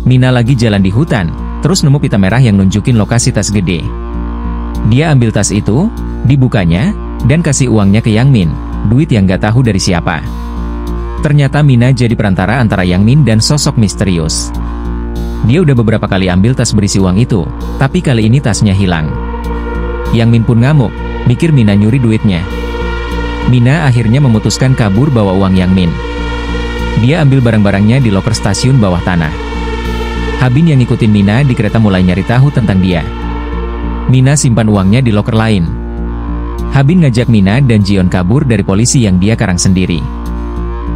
Mina lagi jalan di hutan, terus nemu pita merah yang nunjukin lokasi tas gede. Dia ambil tas itu, dibukanya, dan kasih uangnya ke Yang Min, duit yang gak tahu dari siapa. Ternyata Mina jadi perantara antara Yang Min dan sosok misterius. Dia udah beberapa kali ambil tas berisi uang itu, tapi kali ini tasnya hilang. Yang Min pun ngamuk, mikir Mina nyuri duitnya. Mina akhirnya memutuskan kabur bawa uang Yang Min. Dia ambil barang-barangnya di loker stasiun bawah tanah. Habin yang ngikutin Mina di kereta mulai nyari tahu tentang dia. Mina simpan uangnya di loker lain. Habin ngajak Mina dan Jion kabur dari polisi yang dia karang sendiri.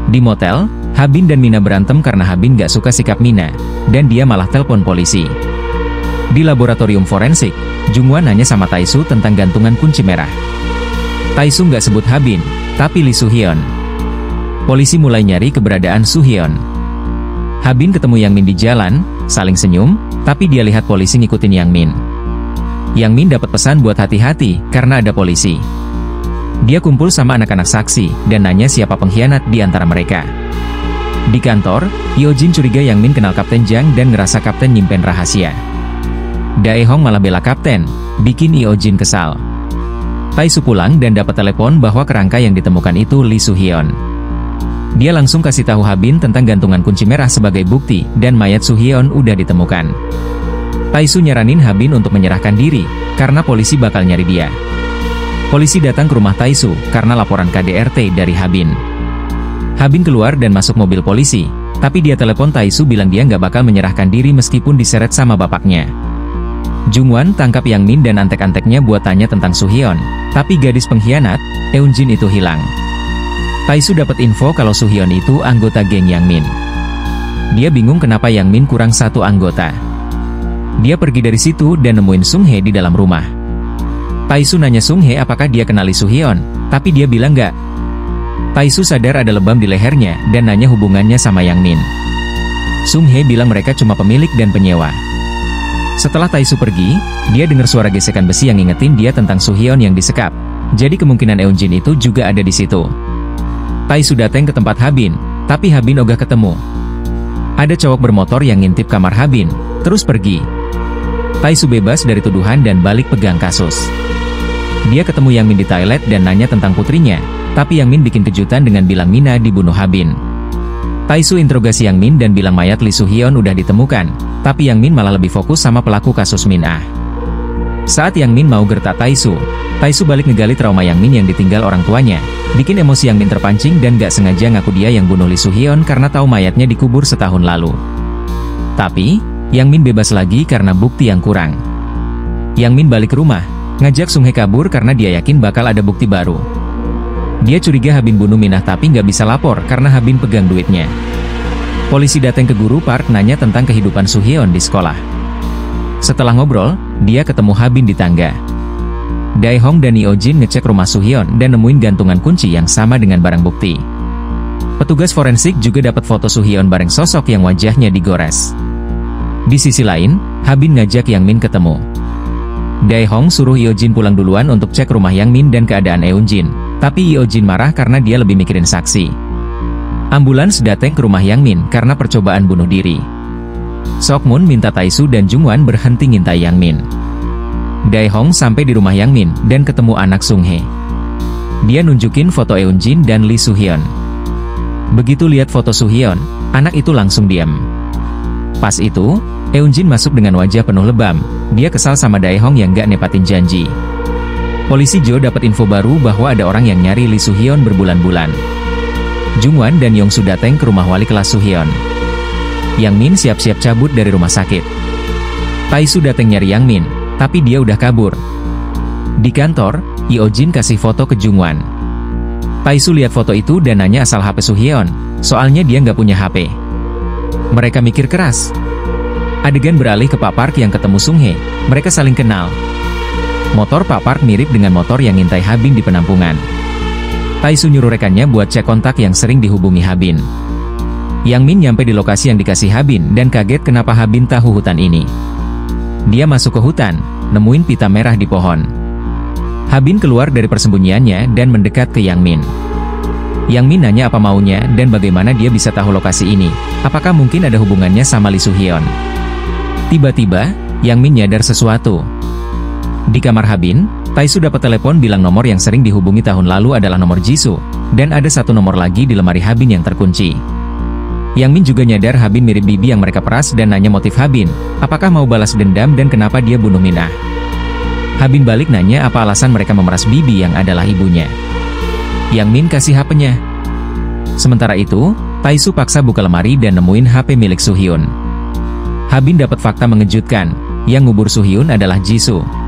Di motel, Habin dan Mina berantem karena Habin gak suka sikap Mina, dan dia malah telepon polisi. Di laboratorium forensik, Jungwon nanya sama Taesu tentang gantungan kunci merah. Taesu nggak sebut Habin, tapi Lee Soo-hyun. Polisi mulai nyari keberadaan Soo-hyun. Habin ketemu Yang Min di jalan, saling senyum, tapi dia lihat polisi ngikutin Yang Min. Yang Min dapat pesan buat hati-hati, karena ada polisi. Dia kumpul sama anak-anak saksi, dan nanya siapa pengkhianat di antara mereka. Di kantor, Yeojin curiga Yang Min kenal Kapten Jang dan ngerasa Kapten nyimpen rahasia. Dae-hong malah bela Kapten, bikin Yeojin kesal. Taesu pulang dan dapat telepon bahwa kerangka yang ditemukan itu Lee Soo-hyun. Dia langsung kasih tahu Habin tentang gantungan kunci merah sebagai bukti, dan mayat Soo-hyun udah ditemukan. Taesu nyaranin Habin untuk menyerahkan diri, karena polisi bakal nyari dia. Polisi datang ke rumah Taesu, karena laporan KDRT dari Habin. Habin keluar dan masuk mobil polisi, tapi dia telepon Taesu bilang dia nggak bakal menyerahkan diri meskipun diseret sama bapaknya. Jungwon tangkap Yang Min dan antek-anteknya buat tanya tentang Soo-hyun, tapi gadis pengkhianat, Eunjin itu hilang. Taesu dapat info kalau Soo-hyun itu anggota geng Yang Min. Dia bingung kenapa Yang Min kurang satu anggota. Dia pergi dari situ dan nemuin Sung-hye di dalam rumah. Taesu nanya Sung-hye apakah dia kenali Soo-hyun, tapi dia bilang nggak. Taesu sadar ada lebam di lehernya dan nanya hubungannya sama Yang Min. Sung-hye bilang mereka cuma pemilik dan penyewa. Setelah Taesu pergi, dia dengar suara gesekan besi yang ngingetin dia tentang Soo-hyun yang disekap. Jadi kemungkinan Eunjin itu juga ada di situ. Taesu datang ke tempat Habin, tapi Habin ogah ketemu. Ada cowok bermotor yang ngintip kamar Habin, terus pergi. Taesu bebas dari tuduhan dan balik pegang kasus. Dia ketemu Yang Min di toilet dan nanya tentang putrinya, tapi Yang Min bikin kejutan dengan bilang Mina dibunuh Habin. Taesu interogasi Yang Min dan bilang mayat Lee Soo-hyun udah ditemukan, tapi Yang Min malah lebih fokus sama pelaku kasus Min Ah. Saat Yang Min mau gertak Taesu balik ngegali trauma Yang Min yang ditinggal orang tuanya, bikin emosi Yang Min terpancing dan gak sengaja ngaku dia yang bunuh Lee Soo-hyun karena tahu mayatnya dikubur setahun lalu. Tapi, Yang Min bebas lagi karena bukti yang kurang. Yang Min balik ke rumah, ngajak Sung-hye kabur karena dia yakin bakal ada bukti baru. Dia curiga Habin bunuh Minah tapi nggak bisa lapor karena Habin pegang duitnya. Polisi datang ke guru park nanya tentang kehidupan Soo-hyun di sekolah. Setelah ngobrol, dia ketemu Habin di tangga. Dae-hong dan Yeojin ngecek rumah Soo-hyun dan nemuin gantungan kunci yang sama dengan barang bukti. Petugas forensik juga dapat foto Soo-hyun bareng sosok yang wajahnya digores. Di sisi lain, Habin ngajak Yang Min ketemu. Dae-hong suruh Yeojin pulang duluan untuk cek rumah Yang Min dan keadaan Eunjin. Tapi Yeojin marah karena dia lebih mikirin saksi. Ambulans datang ke rumah Yang Min karena percobaan bunuh diri. Sok-moon minta Taesu dan Jungwon berhenti ngintai Yang Min. Dae-hong sampai di rumah Yang Min dan ketemu anak Sung-hye. Dia nunjukin foto Eunjin dan Lee Soo-hyun. Begitu lihat foto Soo-hyun, anak itu langsung diam. Pas itu, Eunjin masuk dengan wajah penuh lebam. Dia kesal sama Dae-hong yang gak nepatin janji. Polisi Jo dapat info baru bahwa ada orang yang nyari Lee Soo-hyun berbulan-bulan. Jungwon dan Yongsu datang ke rumah wali kelas Soo-hyun. Yang Min siap-siap cabut dari rumah sakit. Taesu datang nyari Yang Min, tapi dia udah kabur. Di kantor, Yeojin kasih foto ke Jungwon. Taesu lihat foto itu dan nanya asal HP Soo-hyun, soalnya dia nggak punya HP. Mereka mikir keras. Adegan beralih ke Pak Park yang ketemu Sung-hye, mereka saling kenal. Motor Pak Park mirip dengan motor yang ngintai Habin di penampungan. Taesu nyuruh rekannya buat cek kontak yang sering dihubungi Habin. Yang Min nyampe di lokasi yang dikasih Habin dan kaget kenapa Habin tahu hutan ini. Dia masuk ke hutan, nemuin pita merah di pohon. Habin keluar dari persembunyiannya dan mendekat ke Yang Min. Yang Min nanya apa maunya dan bagaimana dia bisa tahu lokasi ini. Apakah mungkin ada hubungannya sama Lee Soo-hyun? Tiba-tiba, Yang Min nyadar sesuatu. Di kamar Habin, Tae-soo dapat telepon bilang nomor yang sering dihubungi tahun lalu adalah nomor Jisoo, dan ada satu nomor lagi di lemari Habin yang terkunci. Yang Min juga nyadar Habin mirip Bibi yang mereka peras dan nanya motif Habin, apakah mau balas dendam dan kenapa dia bunuh Minah. Habin balik nanya apa alasan mereka memeras Bibi yang adalah ibunya. Yang Min kasih HP-nya. Sementara itu, Tae-soo paksa buka lemari dan nemuin HP milik Soo-hyun. Habin dapat fakta mengejutkan, yang ngubur Soo-hyun adalah Jisoo.